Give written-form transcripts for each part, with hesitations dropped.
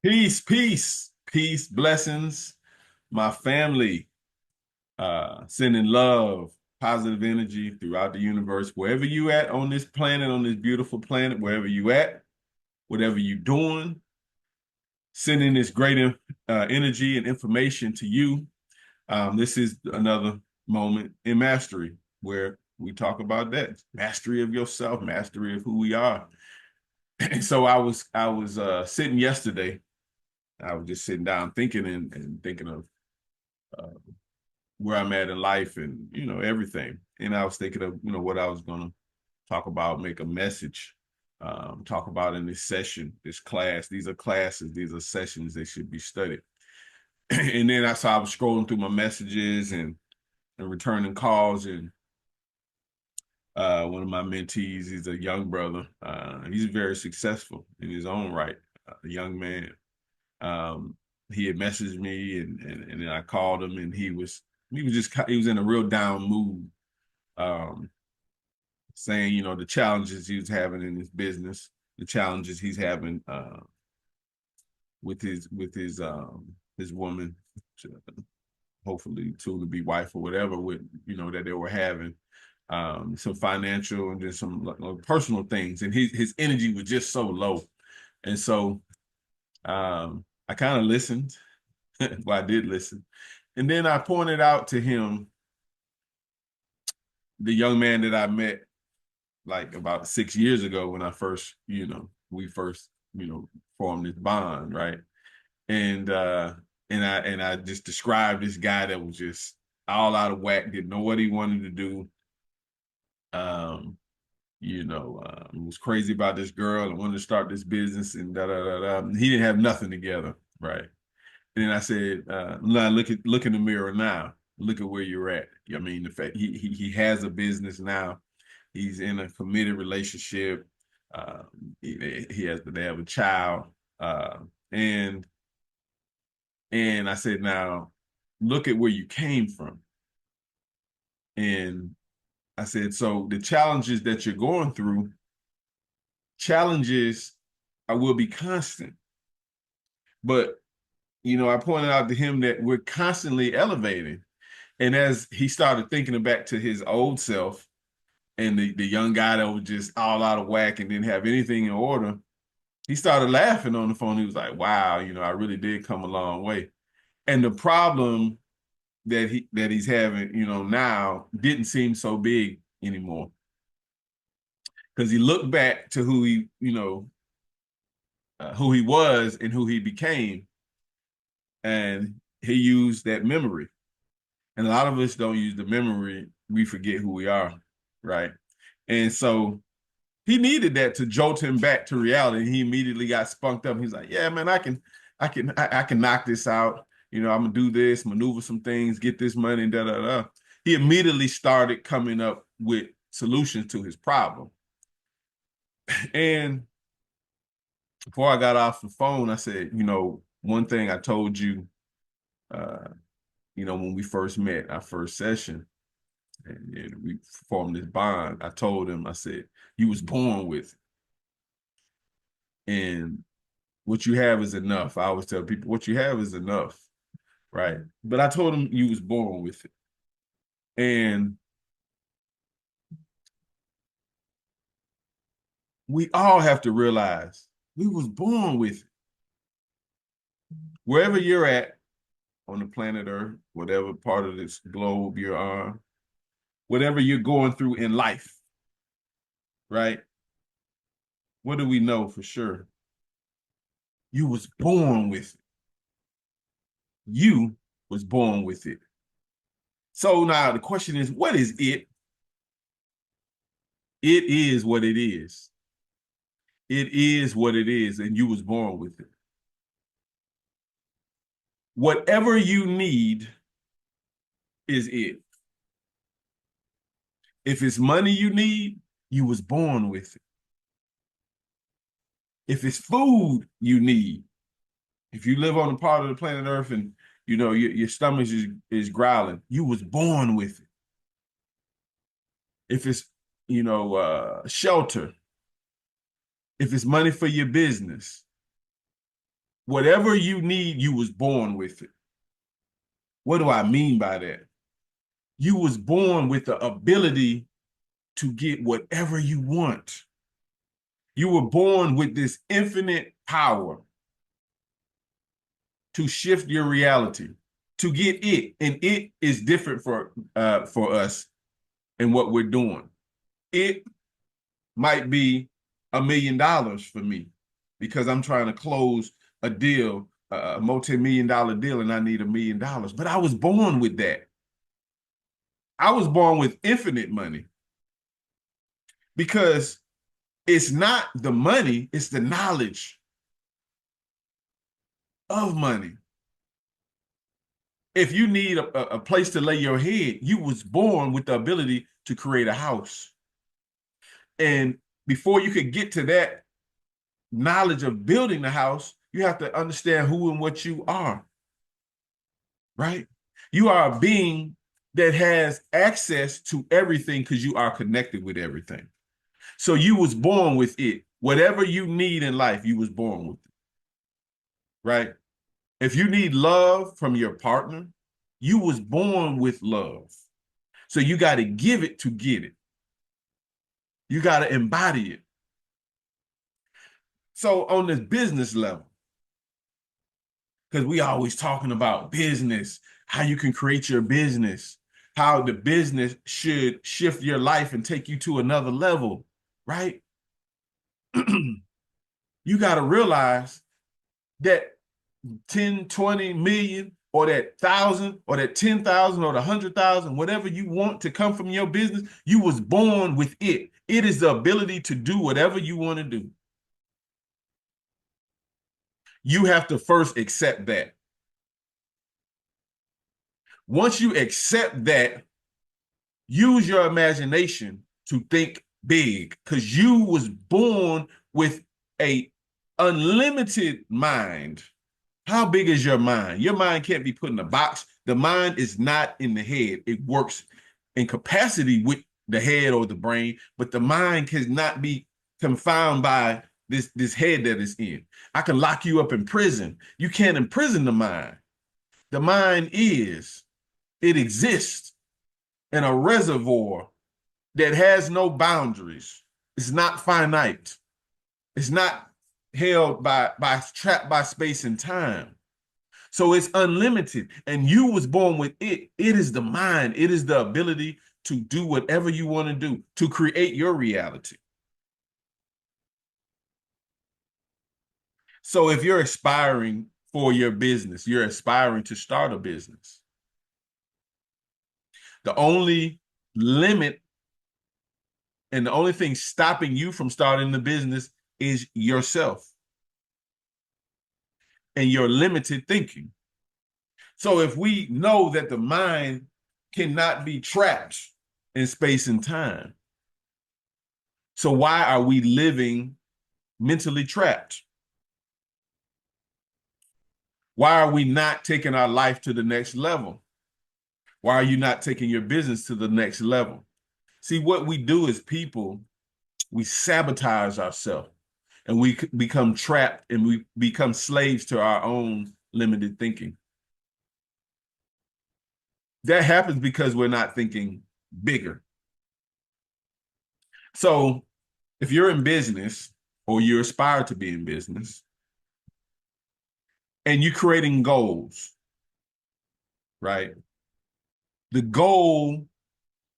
Peace, peace, peace, blessings, my family. Sending love, positive energy throughout the universe, wherever you at on this planet, on this beautiful planet, wherever you at, whatever you doing, sending this great energy and information to you. This is another moment in mastery where we talk about that mastery of yourself, mastery of who we are. And so I was sitting yesterday. I was just sitting down thinking and thinking of uh, where I'm at in life and everything. And I was thinking of what I was gonna talk about, make a message, talk about in this session, this class. These are classes, these are sessions that should be studied. And then I was scrolling through my messages and returning calls, and one of my mentees, he's a young brother. He's very successful in his own right, a young man. Um, he had messaged me and then I called him, and he was in a real down mood, um, saying, the challenges he was having in his business, the challenges he's having with his woman, hopefully soon to be wife or whatever, with that they were having some financial and just some personal things, and his energy was just so low. And so I kind of listened. Well, I did listen, and then I pointed out to him the young man that I met like about 6 years ago when we first, formed this bond, right? And I just described this guy that was just all out of whack, didn't know what he wanted to do. Um, was crazy about this girl and wanted to start this business and da da da da. He didn't have nothing together, right? And then I said, "Nah, look in the mirror now. Look at where you're at. I mean, the fact he has a business now. He's in a committed relationship. Uh, they have a child, uh, and I said, now look at where you came from. And I said, so the challenges that you're going through, challenges will be constant, but I pointed out to him that we're constantly elevating. And as he started thinking back to his old self and the young guy that was just all out of whack and didn't have anything in order, he started laughing on the phone. He was like, wow, I really did come a long way. And the problem that he's having, now didn't seem so big anymore. Because he looked back to who he was and who he became, and he used that memory. And a lot of us don't use the memory. We forget who we are, right? And so he needed that to jolt him back to reality. He immediately got spunked up. He's like, "Yeah, man, I can knock this out. I'm gonna do this, maneuver some things, get this money, da da da." He immediately started coming up with solutions to his problem. And before I got off the phone, I said, one thing I told you, uh, when we first met, our first session, and we formed this bond. I told him, I said, you was born with it. And what you have is enough. I always tell people, what you have is enough, right? But I told him you was born with it. And we all have to realize we was born with it. Wherever you're at on the planet Earth, whatever part of this globe you're on, whatever you're going through in life, right? What do we know for sure? You was born with it. You was born with it. So now the question is, what is it? It is what it is. It is what it is, and you was born with it. Whatever you need is it. If it's money you need, you was born with it. If it's food you need, if you live on a part of the planet Earth and your stomach is growling, you was born with it. If it's shelter, if it's money for your business, Whatever you need, you was born with it. What do I mean by that? You was born with the ability to get whatever you want. You were born with this infinite power to shift your reality, to get it. And it is different for us and what we're doing. It might be $1 million for me because I'm trying to close a deal, a multi-million-dollar deal, and I need $1 million. But I was born with that. I was born with infinite money because it's not the money, it's the knowledge of money. If you need a place to lay your head, you was born with the ability to create a house. And before you could get to that knowledge of building the house, you have to understand who and what you are, right? You are a being that has access to everything because you are connected with everything. So you was born with it. Whatever you need in life, you was born with it, right? If you need love from your partner, you was born with love. So you got to give it to get it. You got to embody it. So on this business level, because we always talking about business, how you can create your business, how the business should shift your life and take you to another level, right? You got to realize that 10, 20 million or that 1,000 or that 10,000 or the 100,000, whatever you want to come from your business, you was born with it. It is the ability to do whatever you want to do. You have to first accept that. Once you accept that, use your imagination to think big because you was born with a unlimited mind. How big is your mind? Your mind can't be put in a box. The mind is not in the head. It works in capacity with the head or the brain, but the mind cannot be confined by this head that is in. I can lock you up in prison. You can't imprison the mind. The mind it exists in a reservoir that has no boundaries. It's not finite. It's not held by trapped by space and time. So it's unlimited. And you was born with it. It is the mind. It is the ability to do whatever you want to do, to create your reality. So if you're aspiring for your business, you're aspiring to start a business, the only limit and the only thing stopping you from starting the business is yourself and your limited thinking. So if we know that the mind cannot be trapped in space and time, so why are we living mentally trapped? Why are we not taking our life to the next level? Why are you not taking your business to the next level? See, what we do as people, we sabotage ourselves and we become trapped and we become slaves to our own limited thinking. That happens because we're not thinking bigger. So if you're in business or you aspire to be in business and you're creating goals, right? The goal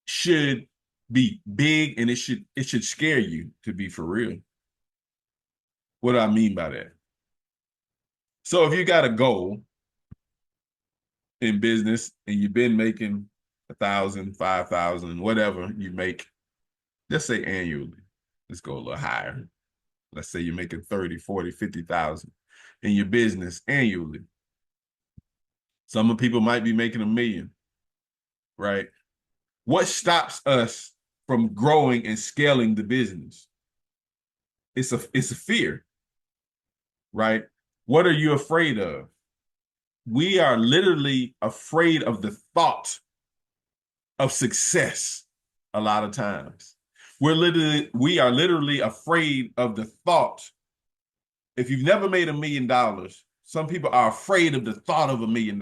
should be big and it should scare you to be for real. What do I mean by that? So if you got a goal in business and you've been making 1,000, 5,000, whatever you make, let's say annually, let's go a little higher. Let's say you're making 30, 40, 50,000 in your business annually. Some people might be making 1 million, right? What stops us from growing and scaling the business? It's a fear, right? What are you afraid of? We are literally afraid of the thought of success a lot of times. We are literally afraid of the thought. If you've never made $1 million, Some people are afraid of the thought of $1 million.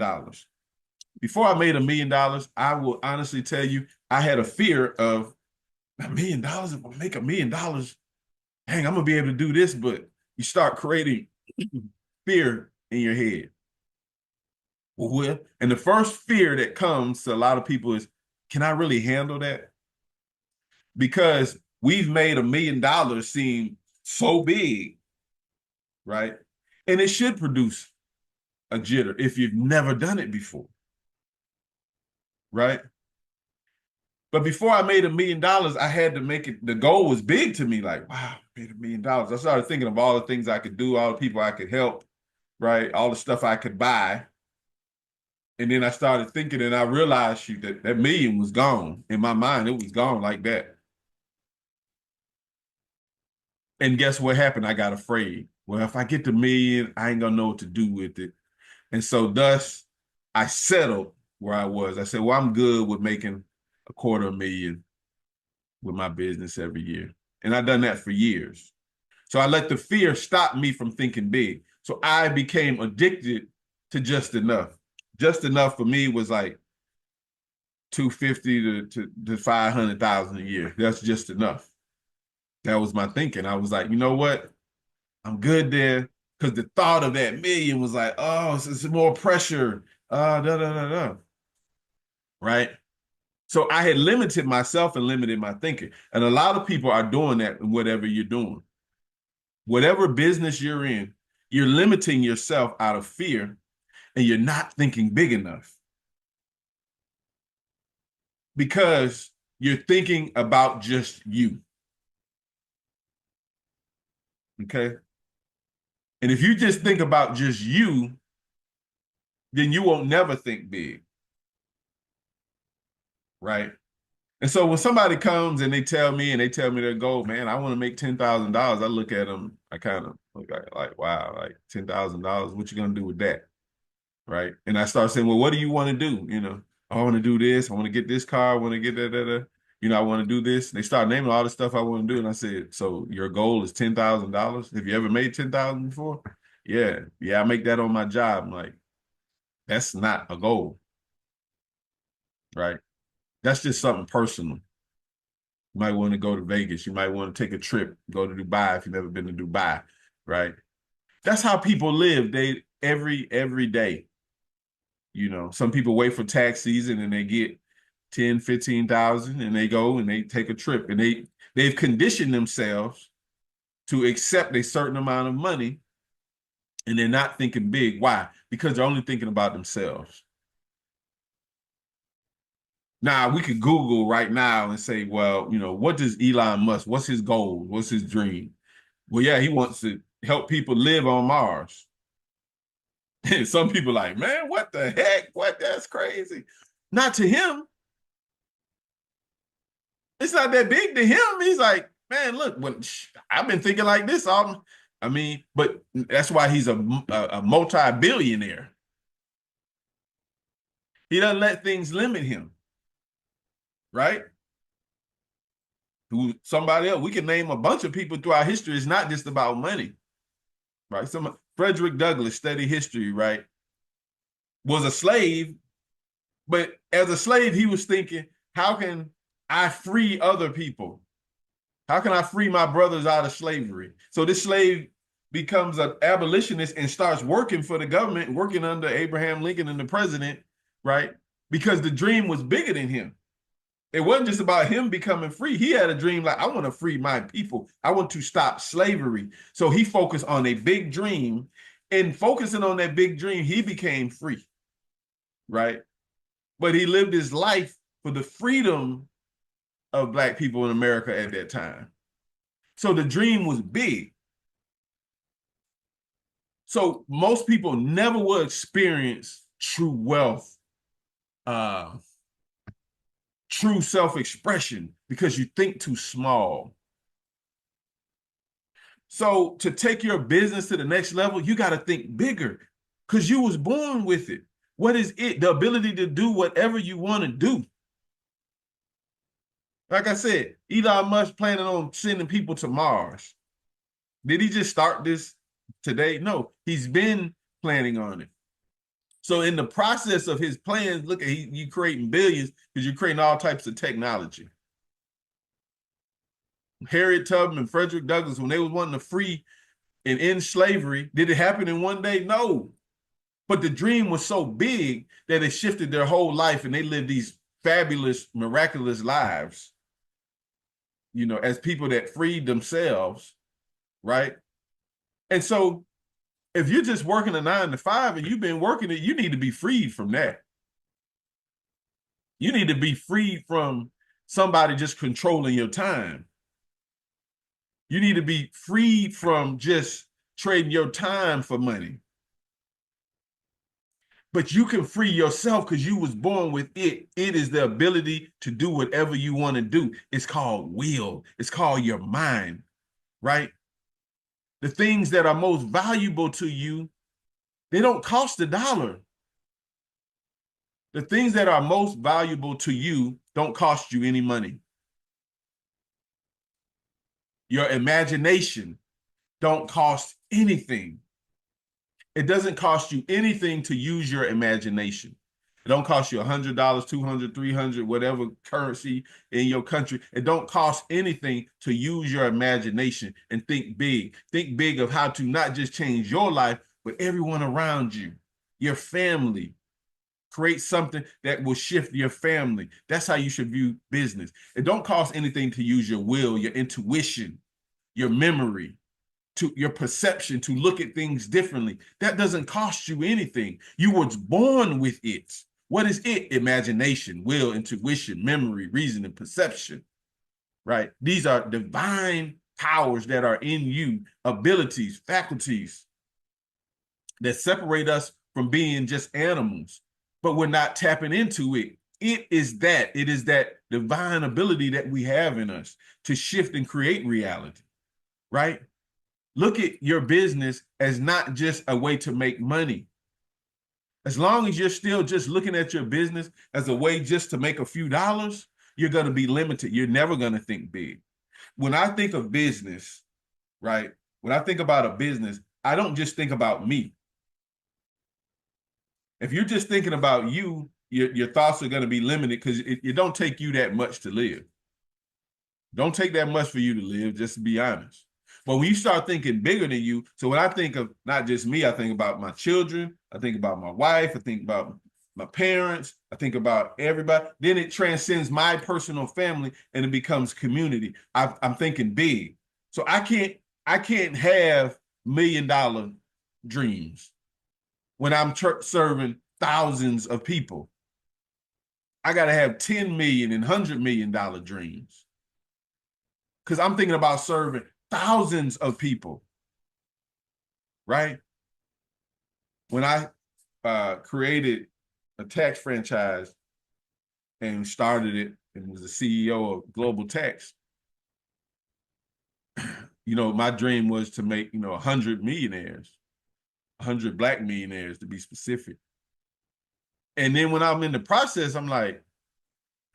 Before I made $1 million, I will honestly tell you, I had a fear of $1 million. If I make $1 million, dang, I'm gonna be able to do this. But you start creating fear in your head. Well, and the first fear that comes to a lot of people is, can I really handle that? Because we've made $1 million seem so big, right? And it should produce a jitter if you've never done it before, right? But before I made $1 million, I had to make it, the goal was big to me, like, wow, I made $1 million. I started thinking of all the things I could do, all the people I could help, right? All the stuff I could buy. And then I started thinking, and I realized that million was gone. In my mind, it was gone like that. And guess what happened? I got afraid. Well, if I get the million, I ain't gonna know what to do with it. And so thus, I settled where I was. I said, well, I'm good with making $250,000 with my business every year. And I've done that for years. So I let the fear stop me from thinking big. So I became addicted to just enough. Just enough for me was like 250 to 500,000 a year. That's just enough. That was my thinking. I was like, you know what? I'm good there. Because the thought of that million was like, oh, it's more pressure. Right? So I had limited myself and limited my thinking. And a lot of people are doing that in whatever you're doing. Whatever business you're in, you're limiting yourself out of fear and you're not thinking big enough. Because you're thinking about just you. Okay? And if you just think about just you, then you won't never think big. Right? And so when somebody comes and they tell me their goal, man, I want to make $10,000. I look at them, I kind of look like, wow, like $10,000. What you gonna do with that, right? And I start saying, well, what do you want to do? You know, I want to do this. I want to get this car. I want to get that. You know, I want to do this. And they start naming all the stuff I want to do, and I said, so your goal is $10,000? Have you ever made 10,000 before? Yeah, I make that on my job. I'm like, that's not a goal, right? That's just something personal. You might want to go to Vegas. You might want to take a trip, go to Dubai if you've never been to Dubai, right? That's how people live. They every day. You know, some people wait for tax season and they get 10, 15,000 and they go and they take a trip and they've conditioned themselves to accept a certain amount of money and they're not thinking big. Why? Because they're only thinking about themselves. Now, we could Google right now and say, well, you know, what does Elon Musk, what's his goal? What's his dream? Well, yeah, he wants to help people live on Mars. And some people like, man, what the heck? What? That's crazy. Not to him. It's not that big to him. He's like, man, look, I've been thinking like this all. I mean, but that's why he's a multi-billionaire. He doesn't let things limit him, right? Who somebody else? We can name a bunch of people throughout history. It's not just about money, right? Frederick Douglass, study history, right? Was a slave, but as a slave, he was thinking, how can I free other people? How can I free my brothers out of slavery? So this slave becomes an abolitionist and starts working for the government, working under Abraham Lincoln and the president, right? Because the dream was bigger than him. It wasn't just about him becoming free. He had a dream like, I want to free my people. I want to stop slavery. So he focused on a big dream. And focusing on that big dream, he became free, right? But he lived his life for the freedom of Black people in America at that time. So the dream was big. So most people never will experience true wealth, true self-expression, because you think too small. So to take your business to the next level, you got to think bigger because you was born with it. What is it? The ability to do whatever you want to do. Like I said, Elon Musk planning on sending people to Mars. Did he just start this today? No, he's been planning on it. So in the process of his plans, look at you creating billions because you're creating all types of technology. Harriet Tubman and Frederick Douglass, when they was wanting to free and end slavery, did it happen in one day? No. But the dream was so big that it shifted their whole life, and they lived these fabulous, miraculous lives, you know, as people that freed themselves, right? And so if you're just working a 9 to 5 and you've been working it, you need to be freed from that. You need to be freed from somebody just controlling your time. You need to be freed from just trading your time for money. But you can free yourself because you was born with it. It is the ability to do whatever you want to do. It's called will. It's called your mind, right? The things that are most valuable to you, they don't cost $1. The things that are most valuable to you don't cost you any money. Your imagination don't cost anything. It doesn't cost you anything to use your imagination. It don't cost you $100, $200, $300, whatever currency in your country. It don't cost anything to use your imagination and think big. Think big of how to not just change your life, but everyone around you, your family. Create something that will shift your family. That's how you should view business. It don't cost anything to use your will, your intuition, your memory, to your perception, to look at things differently. That doesn't cost you anything. You was born with it. What is it? Imagination, will, intuition, memory, reason, and perception, right? These are divine powers that are in you, abilities, faculties that separate us from being just animals, but we're not tapping into it. It is that divine ability that we have in us to shift and create reality, right? Look at your business as not just a way to make money. As long as you're still just looking at your business as a way just to make a few dollars, you're going to be limited. You're never going to think big. When I think of business, right? When I think about a business, I don't just think about me. If you're just thinking about you, your thoughts are going to be limited because it don't take you that much to live. Don't take that much for you to live, just to be honest. But when you start thinking bigger than you, so when I think of not just me, I think about my children, I think about my wife, I think about my parents, I think about everybody. Then it transcends my personal family and it becomes community. I'm thinking big. So I can't have $1 million dreams when I'm serving thousands of people. I got to have 10 million and $100 million dreams because I'm thinking about serving thousands of people, right? When I created a tax franchise and started it and was the CEO of Global Tax, you know, my dream was to make, 100 millionaires, 100 Black millionaires to be specific. And then when I'm in the process, I'm like,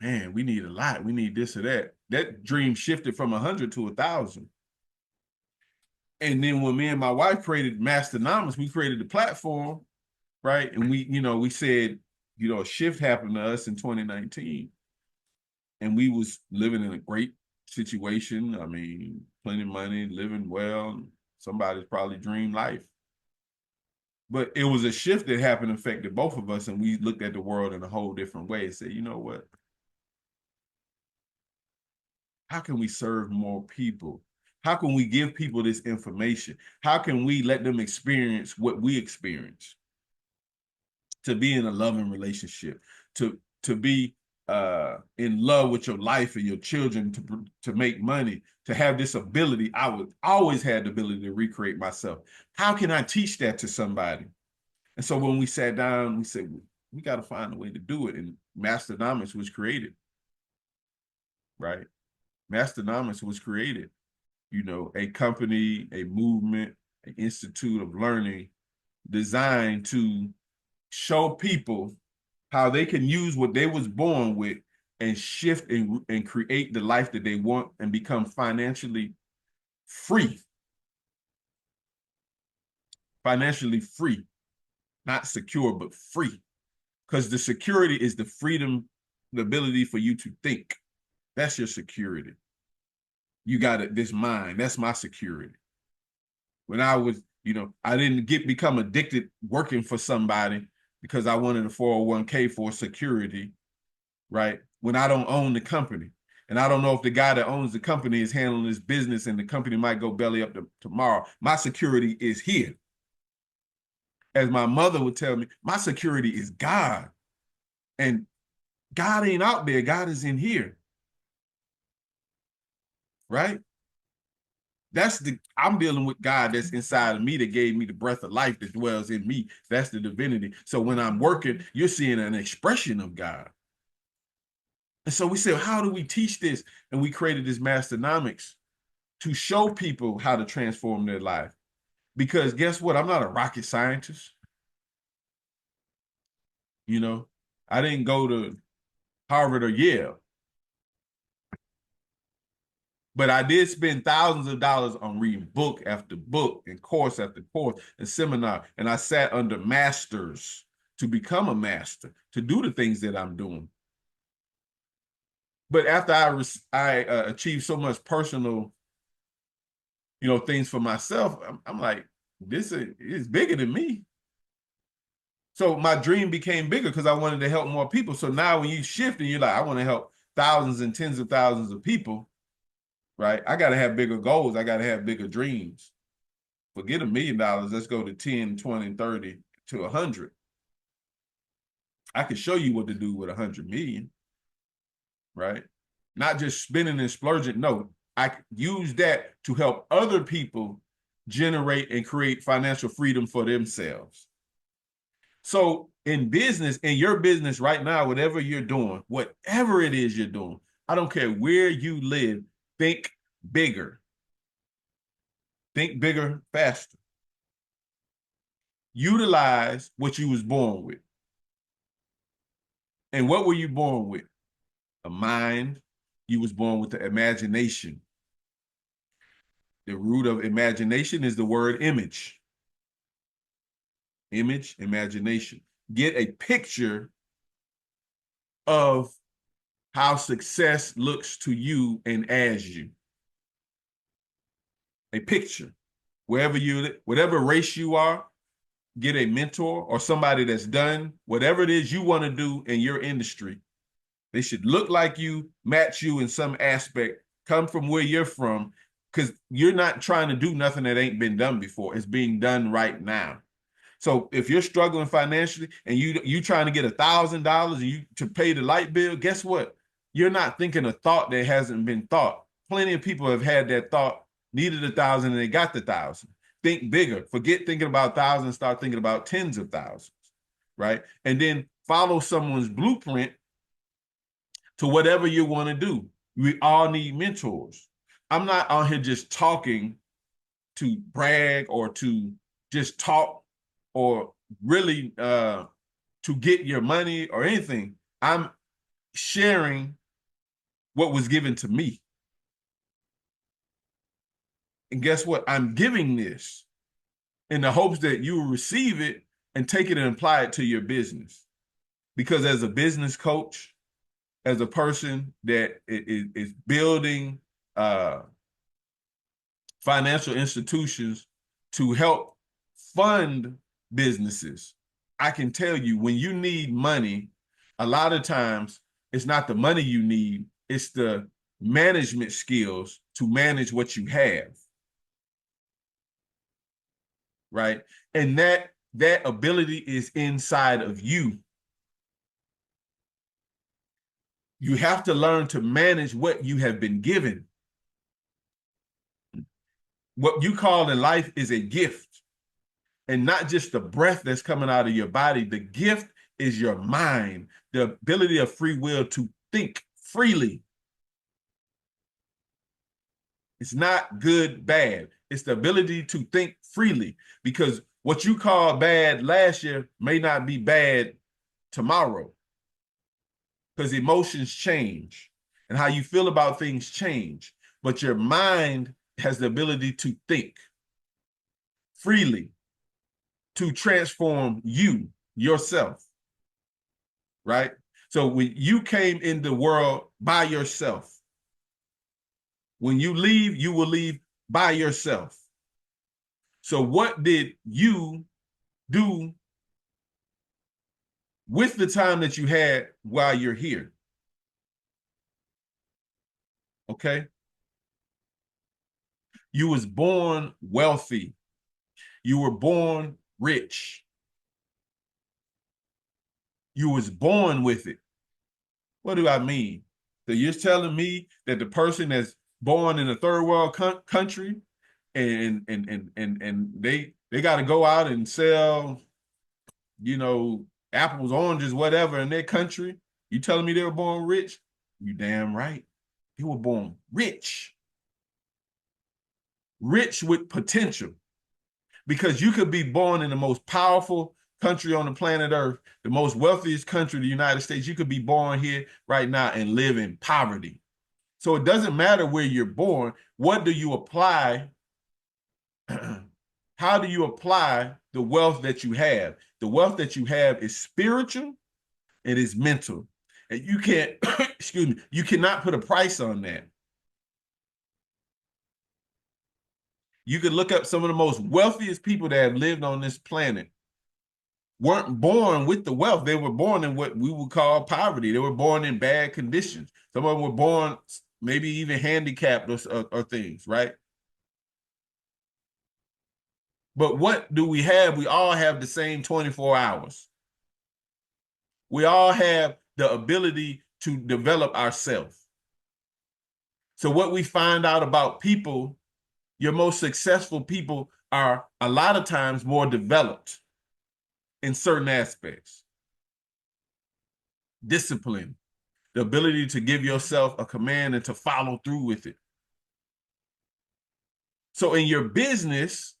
man, we need a lot. We need this or that. That dream shifted from 100 to 1,000. And then when me and my wife created Masternomics, we created the platform, right? And we said, a shift happened to us in 2019. And we was living in a great situation. I mean, plenty of money, living well. Somebody's probably dream life. But it was a shift that happened, affected both of us. And we looked at the world in a whole different way and said, you know what? How can we serve more people? How can we give people this information? How can we let them experience what we experience? To be in a loving relationship, to be in love with your life and your children, to make money, to have this ability. I would always had the ability to recreate myself. How can I teach that to somebody? And so when we sat down, we said, we got to find a way to do it. And Masternomics was created, right? Masternomics was created, a company, a movement, an institute of learning designed to show people how they can use what they was born with and shift and create the life that they want and become financially free. Financially free. not secure, but free. Because the security is the freedom, the ability for you to think. That's your security. You got it, this mind. That's my security. When I was, I didn't become addicted working for somebody because I wanted a 401k for security, right? When I don't own the company. And I don't know if the guy that owns the company is handling his business and the company might go belly up tomorrow. My security is here. As my mother would tell me, my security is God. And God ain't out there. God is in here. Right? I'm dealing with God that's inside of me that gave me the breath of life that dwells in me. That's the divinity. So when I'm working, you're seeing an expression of God. And so we said, how do we teach this? And we created this Masternomics to show people how to transform their life. Because guess what? I'm not a rocket scientist. I didn't go to Harvard or Yale. But I did spend thousands of dollars on reading book after book and course after course and seminar. And I sat under masters to become a master, to do the things that I'm doing. But after I achieved so much personal, things for myself, I'm like, this is bigger than me. So my dream became bigger because I wanted to help more people. So now when you shift and you're like, I want to help thousands and tens of thousands of people, right? I got to have bigger goals. I got to have bigger dreams. Forget $1 million. Let's go to 10, 20, 30 to 100. I can show you what to do with 100 million, right? Not just spending and splurging. No, I use that to help other people generate and create financial freedom for themselves. So in your business right now, whatever you're doing, whatever it is you're doing, I don't care where you live, think bigger. Think bigger, faster. Utilize what you was born with. And what were you born with? A mind. You was born with the imagination. The root of imagination is the word image. Image, imagination. Get a picture of how success looks to you and as you. A picture. Whatever race you are, get a mentor or somebody that's done whatever it is you want to do in your industry. They should look like you, match you in some aspect, come from where you're from, because you're not trying to do nothing that ain't been done before. It's being done right now. So if you're struggling financially and you trying to get $1,000 to pay the light bill, guess what? You're not thinking a thought that hasn't been thought. Plenty of people have had that thought, needed 1,000 and they got the 1,000. Think bigger. Forget thinking about thousands, start thinking about tens of thousands, right? And then follow someone's blueprint to whatever you want to do. We all need mentors. I'm not out here just talking to brag or to just talk or really to get your money or anything. I'm sharing what was given to me. And guess what? I'm giving this in the hopes that you will receive it and take it and apply it to your business. Because as a business coach, as a person that is building financial institutions to help fund businesses, I can tell you when you need money, a lot of times it's not the money you need, it's the management skills to manage what you have. Right? And that ability is inside of you. You have to learn to manage what you have been given. What you call in life is a gift, and not just the breath that's coming out of your body. The gift is your mind, the ability of free will to think freely. It's not good, bad. It's the ability to think freely, because what you call bad last year may not be bad tomorrow, because emotions change and how you feel about things change. But your mind has the ability to think freely, to transform you, yourself, right? So when you came in the world by yourself, when you leave, you will leave by yourself. So what did you do with the time that you had while you're here? Okay. You was born wealthy. You were born rich. You was born with it. What do I mean? So you're telling me that the person that's born in a third world country and they got to go out and sell, apples, oranges, whatever in their country. You telling me they were born rich? You damn right. They were born rich. Rich with potential. Because you could be born in the most powerful country on the planet Earth, the most wealthiest country, the United States. You could be born here right now and live in poverty. So it doesn't matter where you're born. What do you apply? How do you apply the wealth that you have? The wealth that you have is spiritual and is mental. And you can't, excuse me, you cannot put a price on that. You could look up some of the most wealthiest people that have lived on this planet. Weren't born with the wealth. They were born in what we would call poverty. They were born in bad conditions. Some of them were born maybe even handicapped or things, right? But what do we have? We all have the same 24 hours. We all have the ability to develop ourselves. So what we find out about people, your most successful people are a lot of times more developed in certain aspects. Discipline, the ability to give yourself a command and to follow through with it. So in your business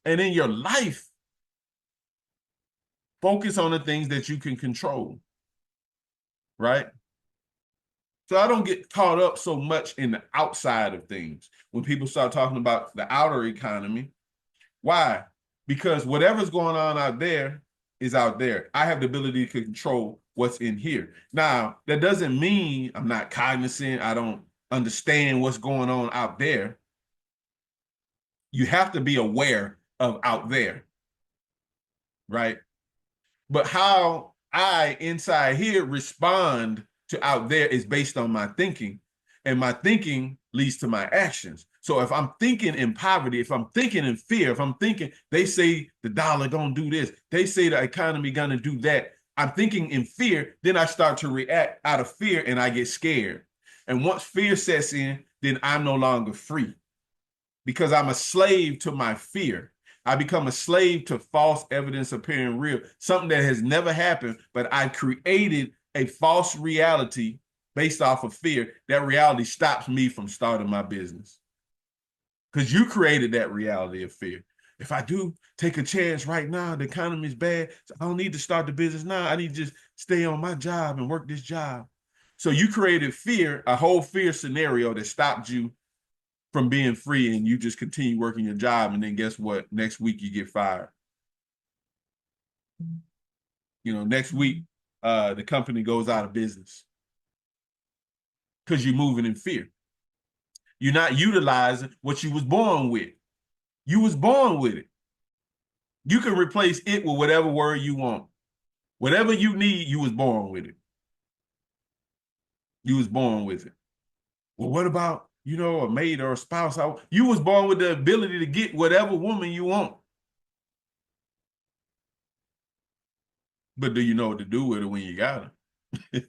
and in your life, focus on the things that you can control, right? So I don't get caught up so much in the outside of things when people start talking about the outer economy. Why? Because whatever's going on out there is out there. I have the ability to control what's in here. Now, that doesn't mean I'm not cognizant. I don't understand what's going on out there. You have to be aware of out there, right? But how I inside here respond to out there is based on my thinking, and my thinking leads to my actions. So if I'm thinking in poverty, if I'm thinking in fear, if I'm thinking they say the dollar gonna do this, they say the economy gonna do that, I'm thinking in fear, then I start to react out of fear and I get scared. And once fear sets in, then I'm no longer free because I'm a slave to my fear. I become a slave to false evidence appearing real, something that has never happened, but I created a false reality based off of fear. That reality stops me from starting my business because you created that reality of fear. If I do take a chance right now, the economy is bad, so I don't need to start the business now. I need to just stay on my job and work this job. So you created fear, a whole fear scenario that stopped you from being free, and you just continue working your job, and then guess what? Next week you get fired. Next week the company goes out of business because you're moving in fear. You're not utilizing what you was born with. You was born with it. You can replace it with whatever word you want. Whatever you need, you was born with it. You was born with it. Well, what about, a mate or a spouse? You was born with the ability to get whatever woman you want. But do you know what to do with her when you got her?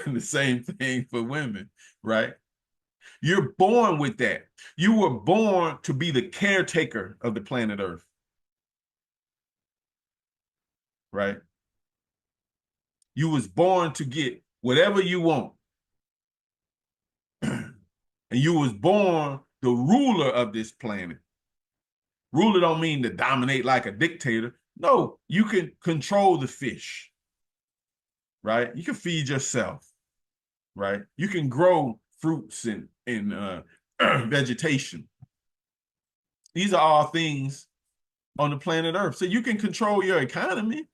And the same thing for women, right? You're born with that. You were born to be the caretaker of the planet Earth, right? You was born to get whatever you want. And you was born the ruler of this planet. Ruler don't mean to dominate like a dictator. No, you can control the fish, right? You can feed yourself, right? You can grow fruits and vegetation. These are all things on the planet Earth. So you can control your economy.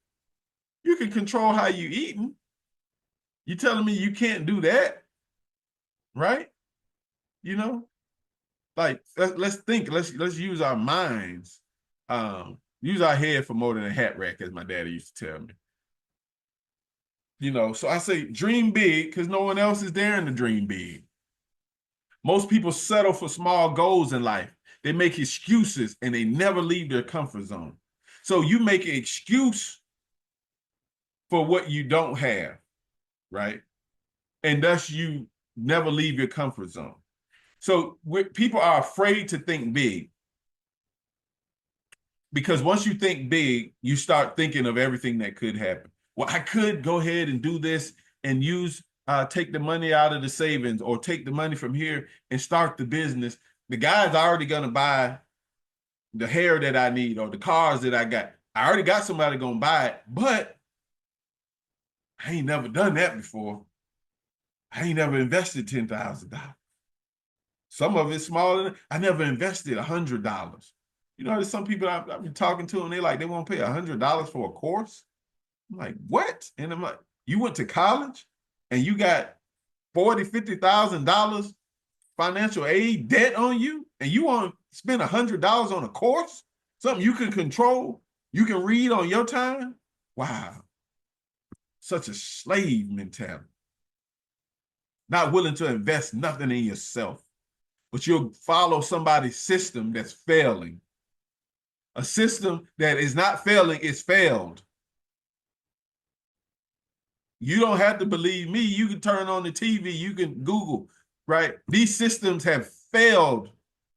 You can control how you eating. You telling me you can't do that, right? You know, like let's think. Let's use our minds. Use our head for more than a hat rack, as my daddy used to tell me. You know, so I say dream big because no one else is daring to dream big. Most people settle for small goals in life. They make excuses and they never leave their comfort zone. So you make an excuse for what you don't have, right? And thus you never leave your comfort zone. So people are afraid to think big because once you think big, you start thinking of everything that could happen. Well, I could go ahead and do this and take the money out of the savings or take the money from here and start the business. The guy's already going to buy the hair that I need or the cars that I got. I already got somebody going to buy it, but I ain't never done that before. I ain't never invested $10,000. Some of it's smaller than I never invested $100. You know, there's some people I've been talking to and they won't pay $100 for a course. I'm like, what? And I'm like, you went to college and you got $40,000, $50,000 financial aid debt on you, and you want to spend $100 on a course, something you can control, you can read on your time? Wow. Such a slave mentality. Not willing to invest nothing in yourself, but you'll follow somebody's system that's failing. A system that is not failing is failed. You don't have to believe me. You can turn on the TV, you can Google, right? These systems have failed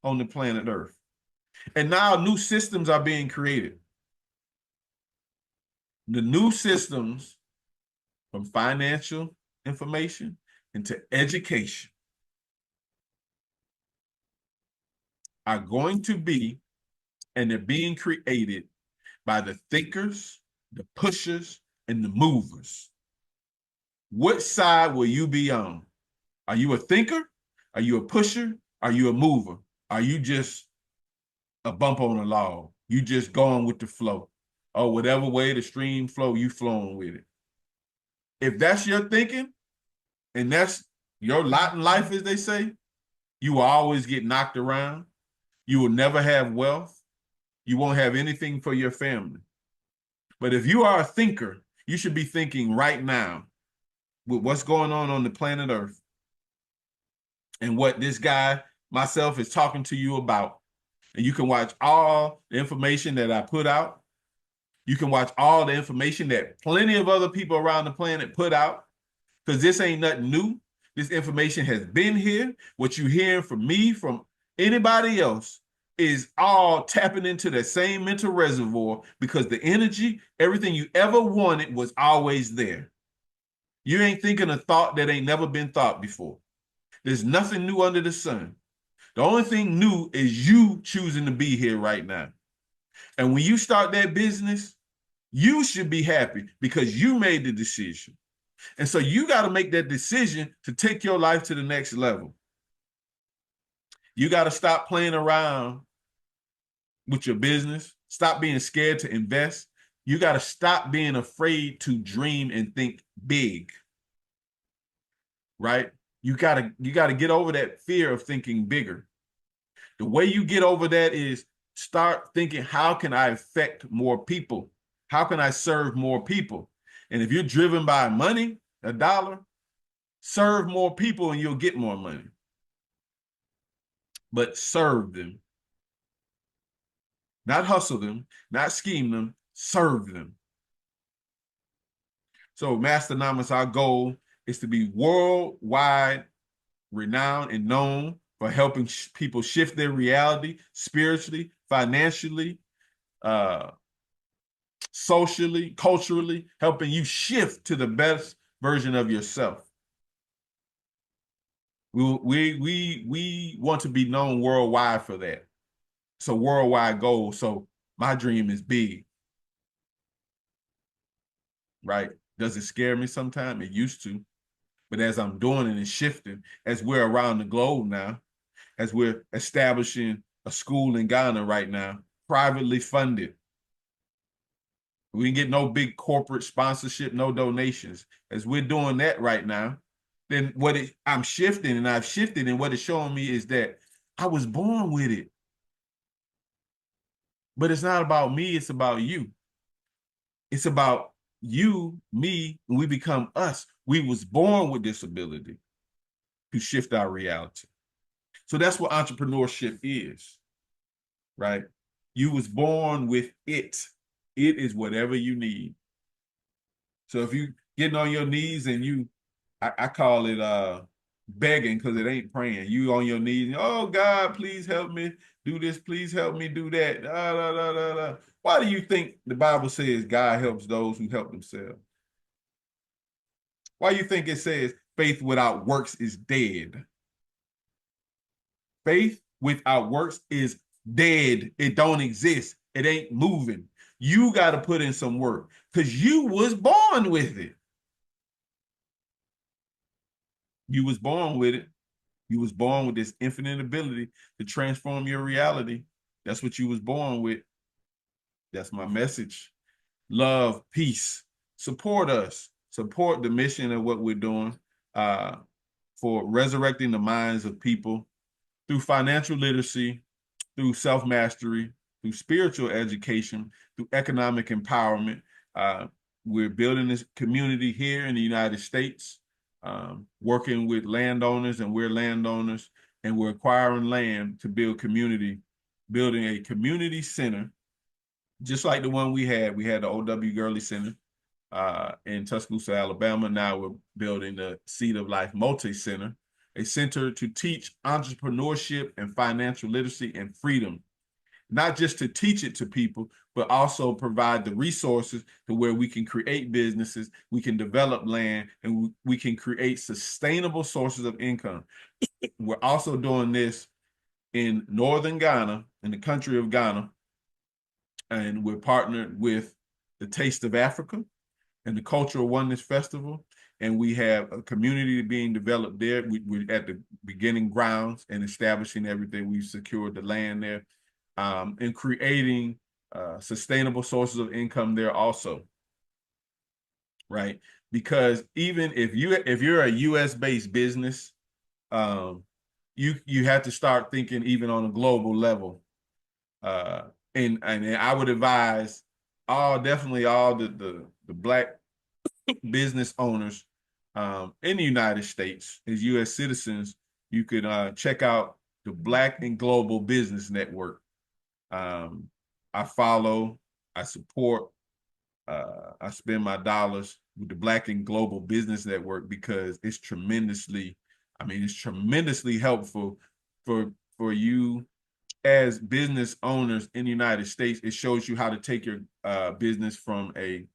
on the planet Earth. And now new systems are being created. The new systems, from financial information into education, are going to be, and they're being created by the thinkers, the pushers, and the movers. What side will you be on? Are you a thinker? Are you a pusher? Are you a mover? Are you just a bump on a log? You just going with the flow? Or whatever way the stream flow, you flowing with it. If that's your thinking, and that's your lot in life, as they say, you will always get knocked around. You will never have wealth. You won't have anything for your family. But if you are a thinker, you should be thinking right now with what's going on the planet Earth and what this guy, myself, is talking to you about. And you can watch all the information that I put out. You can watch all the information that plenty of other people around the planet put out, because this ain't nothing new. This information has been here. What you're hearing from me, from anybody else, is all tapping into that same mental reservoir, because the energy, everything you ever wanted was always there. You ain't thinking a thought that ain't never been thought before. There's nothing new under the sun. The only thing new is you choosing to be here right now. And when you start that business, you should be happy because you made the decision. And so you got to make that decision to take your life to the next level. You got to stop playing around with your business. Stop being scared to invest. You got to stop being afraid to dream and think big. Right? You got to get over that fear of thinking bigger. The way you get over that is start thinking, how can I affect more people? How can I serve more people? And if you're driven by money, a dollar, serve more people and you'll get more money. But serve them. Not hustle them, not scheme them, serve them. So Masternomics, our goal is to be worldwide renowned and known for helping people shift their reality spiritually, financially, socially, culturally, helping you shift to the best version of yourself. We want to be known worldwide for that. It's a worldwide goal. So my dream is big. Right? Does it scare me sometimes? It used to. But as I'm doing it and shifting, as we're around the globe now, as we're establishing a school in Ghana right now, privately funded, We didn't get no big corporate sponsorship, no donations. As we're doing that right now, then I'm shifting, and I've shifted, and what it's showing me is that I was born with it. But it's not about me, it's about you. It's about you, me, and we become us. We was born with this ability to shift our reality. So that's what entrepreneurship is, right? You was born with it. It is whatever you need. So if you getting on your knees and I call it begging, because it ain't praying. You on your knees, oh God, please help me do this, please help me do that. Da, da, da, da, da. Why do you think the Bible says God helps those who help themselves? Why do you think it says faith without works is dead? Faith without works is dead. It don't exist. It ain't moving. You got to put in some work because you was born with it. You was born with it. You was born with this infinite ability to transform your reality. That's what you was born with. That's my message. Love, peace. Support us. Support the mission of what we're doing for resurrecting the minds of people through financial literacy, through self-mastery, through spiritual education, through economic empowerment. We're building this community here in the United States, working with landowners, and we're landowners, and we're acquiring land to build community, building a community center, just like the one we had. We had the O.W. Gurley Center in Tuscaloosa, Alabama. Now we're building the Seed of Life Multi-Center, a center to teach entrepreneurship and financial literacy and freedom, not just to teach it to people, but also provide the resources to where we can create businesses, we can develop land, and we can create sustainable sources of income. We're also doing this in northern Ghana, in the country of Ghana, and we're partnered with the Taste of Africa and the Cultural Oneness Festival, and we have a community being developed there. We're at the beginning grounds and establishing everything. We've secured the land there, and creating sustainable sources of income there also, right? Because even if you're a U.S.-based business, you have to start thinking even on a global level. And I would advise definitely all the Black business owners in the United States as U.S. citizens, you could check out the Black and Global Business Network. I follow, I support, I spend my dollars with the Black and Global Business Network because it's tremendously helpful for you as business owners in the United States. It shows you how to take your business from a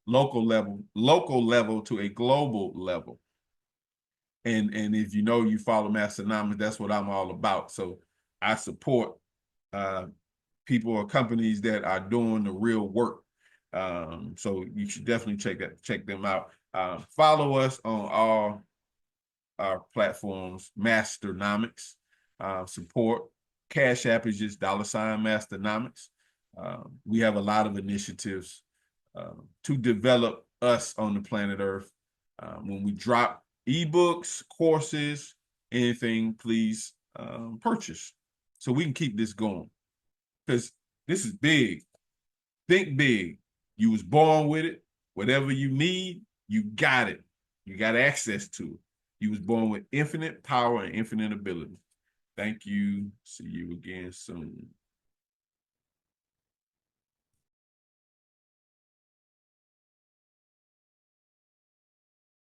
local level to a global level. And if you follow Masternomics, that's what I'm all about. So I support people or companies that are doing the real work. So you should definitely check them out. Follow us on all our platforms, Masternomics. Support. Cash App is just $Masternomics. We have a lot of initiatives to develop us on the planet Earth. When we drop ebooks, courses, anything, please purchase so we can keep this going. Because this is big. Think big. You was born with it. Whatever you need, you got it. You got access to it. You was born with infinite power and infinite ability. Thank you. See you again soon.